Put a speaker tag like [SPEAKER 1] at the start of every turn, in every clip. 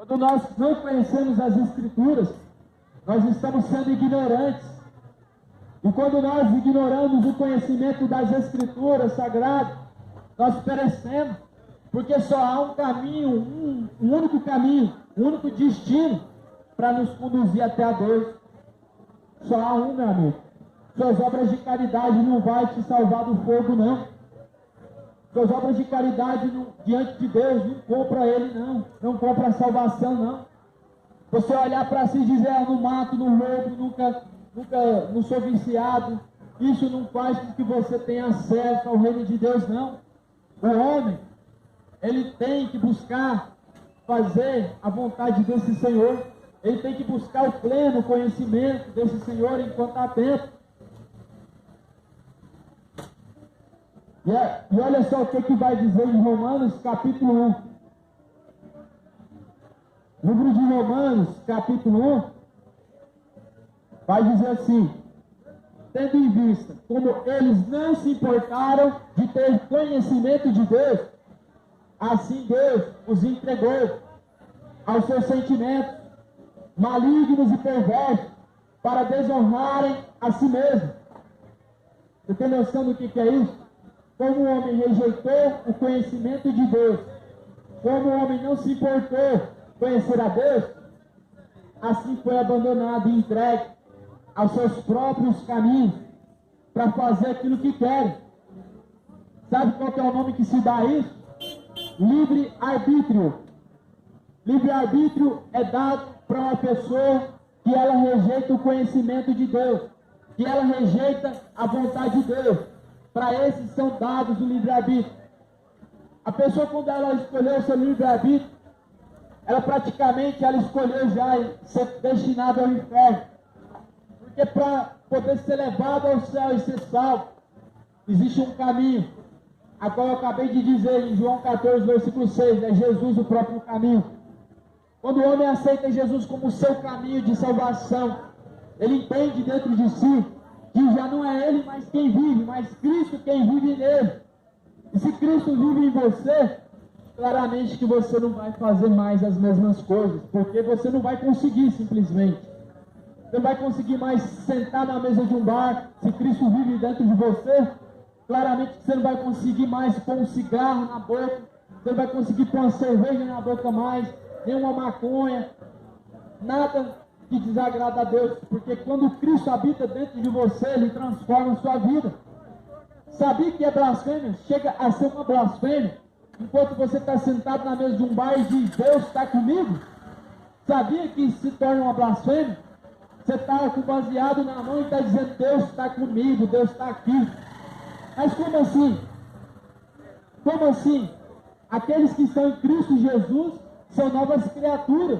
[SPEAKER 1] Quando nós não conhecemos as Escrituras, nós estamos sendo ignorantes. E quando nós ignoramos o conhecimento das Escrituras Sagradas, nós perecemos. Porque só há um caminho, um único caminho, um único destino para nos conduzir até a Deus. Só há um, meu amigo. Suas obras de caridade não vai te salvar do fogo, não. Suas obras de caridade diante de Deus não compra Ele, não. Não compra a salvação, não. Você olhar para si e dizer, não mato, não roubo, nunca não sou viciado. Isso não faz com que você tenha acesso ao reino de Deus, não. O homem, ele tem que buscar fazer a vontade desse Senhor. Ele tem que buscar o pleno conhecimento desse Senhor enquanto há tempo. E olha só o que vai dizer em Romanos capítulo 1. Livro de Romanos capítulo 1 vai dizer assim: tendo em vista como eles não se importaram de ter conhecimento de Deus, assim Deus os entregou aos seus sentimentos malignos e perversos para desonrarem a si mesmos. Você tem noção do que é isso? Como o homem rejeitou o conhecimento de Deus, como o homem não se importou conhecer a Deus, assim foi abandonado e entregue aos seus próprios caminhos para fazer aquilo que querem. Sabe qual que é o nome que se dá a isso? Livre-arbítrio. Livre-arbítrio é dado para uma pessoa que ela rejeita o conhecimento de Deus, que ela rejeita a vontade de Deus. Para esses são dados o livre-arbítrio. A pessoa, quando ela escolheu o seu livre-arbítrio, ela praticamente escolheu já ser destinada ao inferno. Porque para poder ser levado ao céu e ser salvo, existe um caminho, a qual eu acabei de dizer em João 14, versículo 6, é Jesus o próprio caminho. Quando o homem aceita Jesus como seu caminho de salvação, ele entende dentro de si que já não é ele mais quem vive, mas Cristo quem vive nele. E se Cristo vive em você, claramente que você não vai fazer mais as mesmas coisas, porque você não vai conseguir simplesmente. Você não vai conseguir mais sentar na mesa de um bar, se Cristo vive dentro de você, claramente que você não vai conseguir mais pôr um cigarro na boca, você não vai conseguir pôr uma cerveja na boca mais, nem uma maconha, nada que desagrada a Deus, porque quando Cristo habita dentro de você, Ele transforma a sua vida. Sabia que é blasfêmia? Chega a ser uma blasfêmia, enquanto você está sentado na mesa de um bar e diz, Deus está comigo? Sabia que se torna uma blasfêmia? Você está com o baseado na mão e está dizendo, Deus está comigo, Deus está aqui. Mas como assim? Como assim? Aqueles que estão em Cristo Jesus são novas criaturas.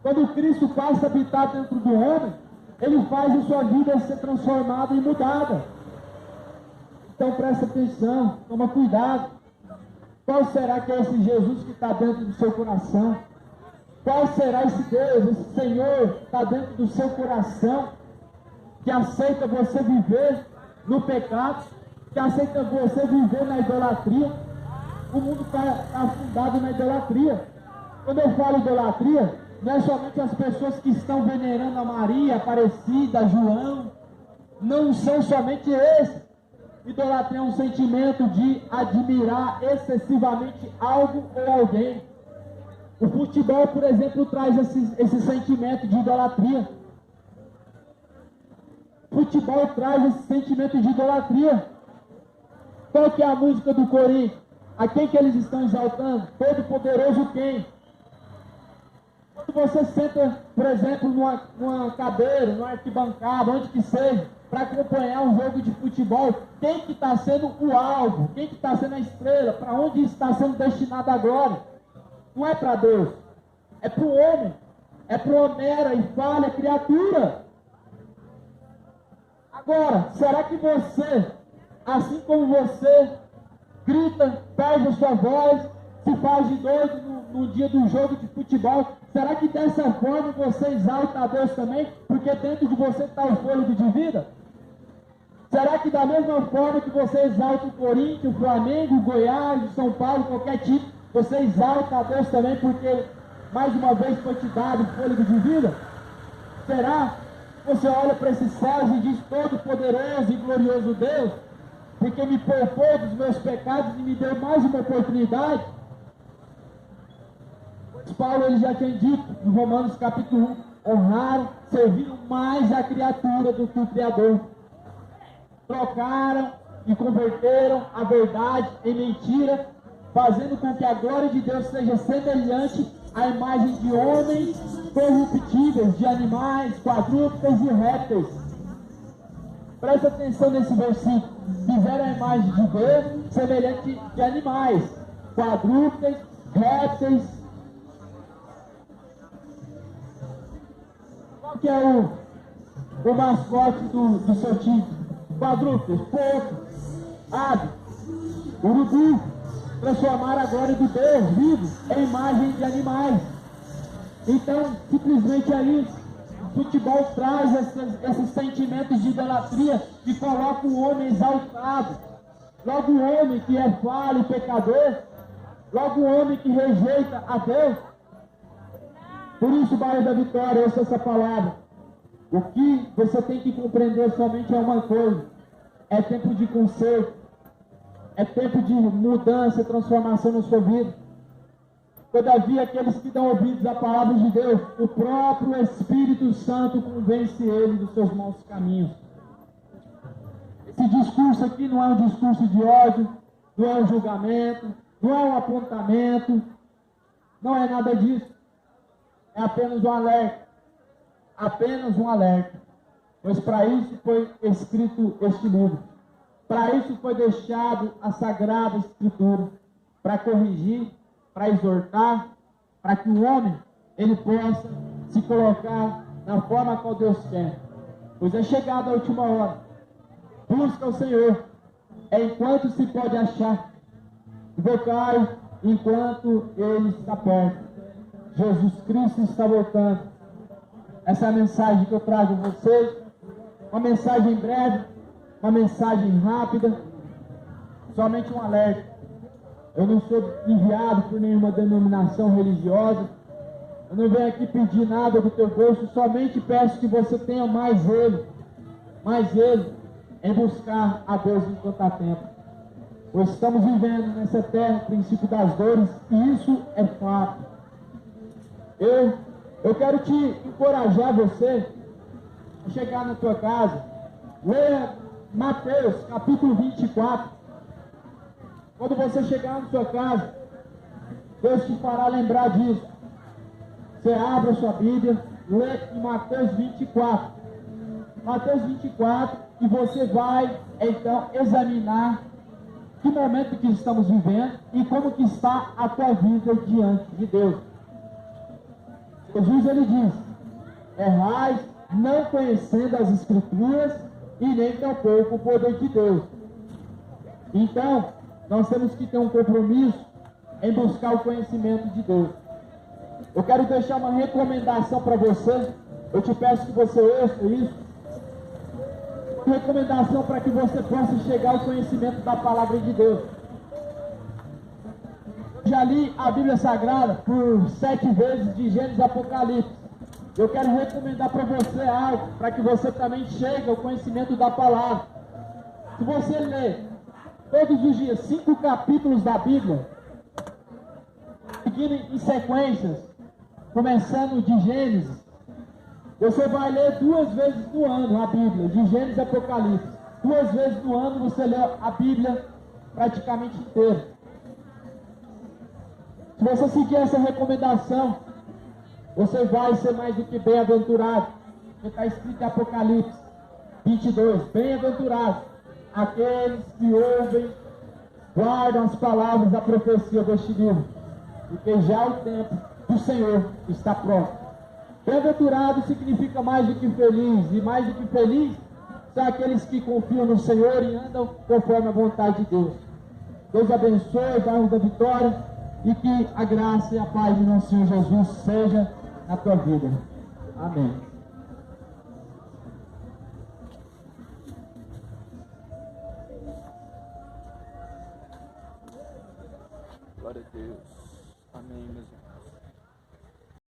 [SPEAKER 1] Quando Cristo passa a habitar dentro do homem, Ele faz a sua vida ser transformada e mudada. Então presta atenção, toma cuidado. Qual será que é esse Jesus que está dentro do seu coração? Qual será esse Deus, esse Senhor que está dentro do seu coração, que aceita você viver no pecado, que aceita você viver na idolatria? O mundo está afundado na idolatria. Quando eu falo idolatria, não é somente as pessoas que estão venerando a Maria, Aparecida, João, não são somente esses. Idolatria é um sentimento de admirar excessivamente algo ou alguém. O futebol, por exemplo, traz esse sentimento de idolatria. O futebol traz esse sentimento de idolatria. Qual que é a música do Corinthians? A quem que eles estão exaltando? Todo poderoso quem? Quando você senta, por exemplo, numa cadeira, numa arquibancada, onde que seja, para acompanhar um jogo de futebol, quem que está sendo o alvo? Quem que está sendo a estrela? Para onde está sendo destinada a glória? Não é para Deus, é para o homem, é para uma mera e falha criatura. Agora, será que você, assim como você, grita, perde a sua voz, se faz de doido no dia do jogo de futebol, será que dessa forma você exalta a Deus também? Porque dentro de você está o fôlego de vida? Será que da mesma forma que você exalta o Corinthians, o Flamengo, o Goiás, o São Paulo, qualquer time, você exalta a Deus também porque mais uma vez foi te dado fôlego de vida? Será? Você olha para esses céus e diz: todo poderoso e glorioso Deus, porque me poupou dos meus pecados e me deu mais uma oportunidade. Paulo ele já tinha dito em Romanos capítulo 1, honraram, serviram mais a criatura do que o Criador. Trocaram e converteram a verdade em mentira, fazendo com que a glória de Deus seja semelhante à imagem de homens corruptíveis, de animais, quadrúpedes e répteis. Presta atenção nesse versículo. Fizeram a imagem de Deus semelhante de animais, quadrúpedes, répteis. Qual que é o mascote do seu time? Quadrúpedes, porco, ave, urubu. Transformaram a glória de Deus vivo em imagem de animais. Então, simplesmente é isso. O futebol traz esses sentimentos de idolatria que coloca o homem exaltado. Logo o homem que é falho e pecador, logo o homem que rejeita a Deus. Por isso, bairro da Vitória, ouça essa palavra. O que você tem que compreender somente é uma coisa: é tempo de conserto, é tempo de mudança e transformação na sua vida. Todavia, aqueles que dão ouvidos à palavra de Deus, o próprio Espírito Santo convence ele dos seus maus caminhos. Esse discurso aqui não é um discurso de ódio, não é um julgamento, não é um apontamento, não é nada disso. É apenas um alerta. Apenas um alerta. Pois para isso foi escrito este livro. Para isso foi deixado a Sagrada Escritura. Para corrigir, para exortar, para que o homem ele possa se colocar na forma qual Deus quer. Pois é chegada a última hora. Busca o Senhor enquanto se pode achar. Invocai enquanto Ele está perto. Jesus Cristo está voltando. Essa é a mensagem que eu trago a vocês. Uma mensagem breve, uma mensagem rápida, somente um alerta. Eu não sou enviado por nenhuma denominação religiosa. Eu não venho aqui pedir nada do teu bolso, somente peço que você tenha mais Ele em buscar a Deus enquanto há tempo. Pois estamos vivendo nessa terra o princípio das dores, e isso é fato. Eu quero te encorajar você a chegar na tua casa, leia Mateus capítulo 24. Quando você chegar na sua casa, Deus te fará lembrar disso. Você abre a sua Bíblia, lê em Mateus 24. Mateus 24, e você vai então examinar que momento que estamos vivendo e como que está a tua vida diante de Deus. Jesus ele diz: errais não conhecendo as Escrituras e nem tampouco o poder de Deus. Então, nós temos que ter um compromisso em buscar o conhecimento de Deus. Eu quero deixar uma recomendação para você. Eu te peço que você ouça isso. Uma recomendação para que você possa chegar ao conhecimento da palavra de Deus. Já li a Bíblia Sagrada por 7 vezes, de Gênesis a Apocalipse. Eu quero recomendar para você algo, para que você também chegue ao conhecimento da palavra. Se você ler todos os dias 5 capítulos da Bíblia, seguindo em sequências, começando de Gênesis, você vai ler 2 vezes no ano a Bíblia, de Gênesis a Apocalipse. 2 vezes no ano você lê a Bíblia praticamente inteira. Se você seguir essa recomendação, você vai ser mais do que bem-aventurado. Está escrito em Apocalipse 22, bem-aventurados aqueles que ouvem, guardam as palavras da profecia deste livro, porque já o tempo do Senhor está próximo. Bem-aventurado significa mais do que feliz, e mais do que feliz são aqueles que confiam no Senhor e andam conforme a vontade de Deus. Deus abençoe o bairro da Vitória, e que a graça e a paz de nosso Senhor Jesus seja na tua vida. Amém.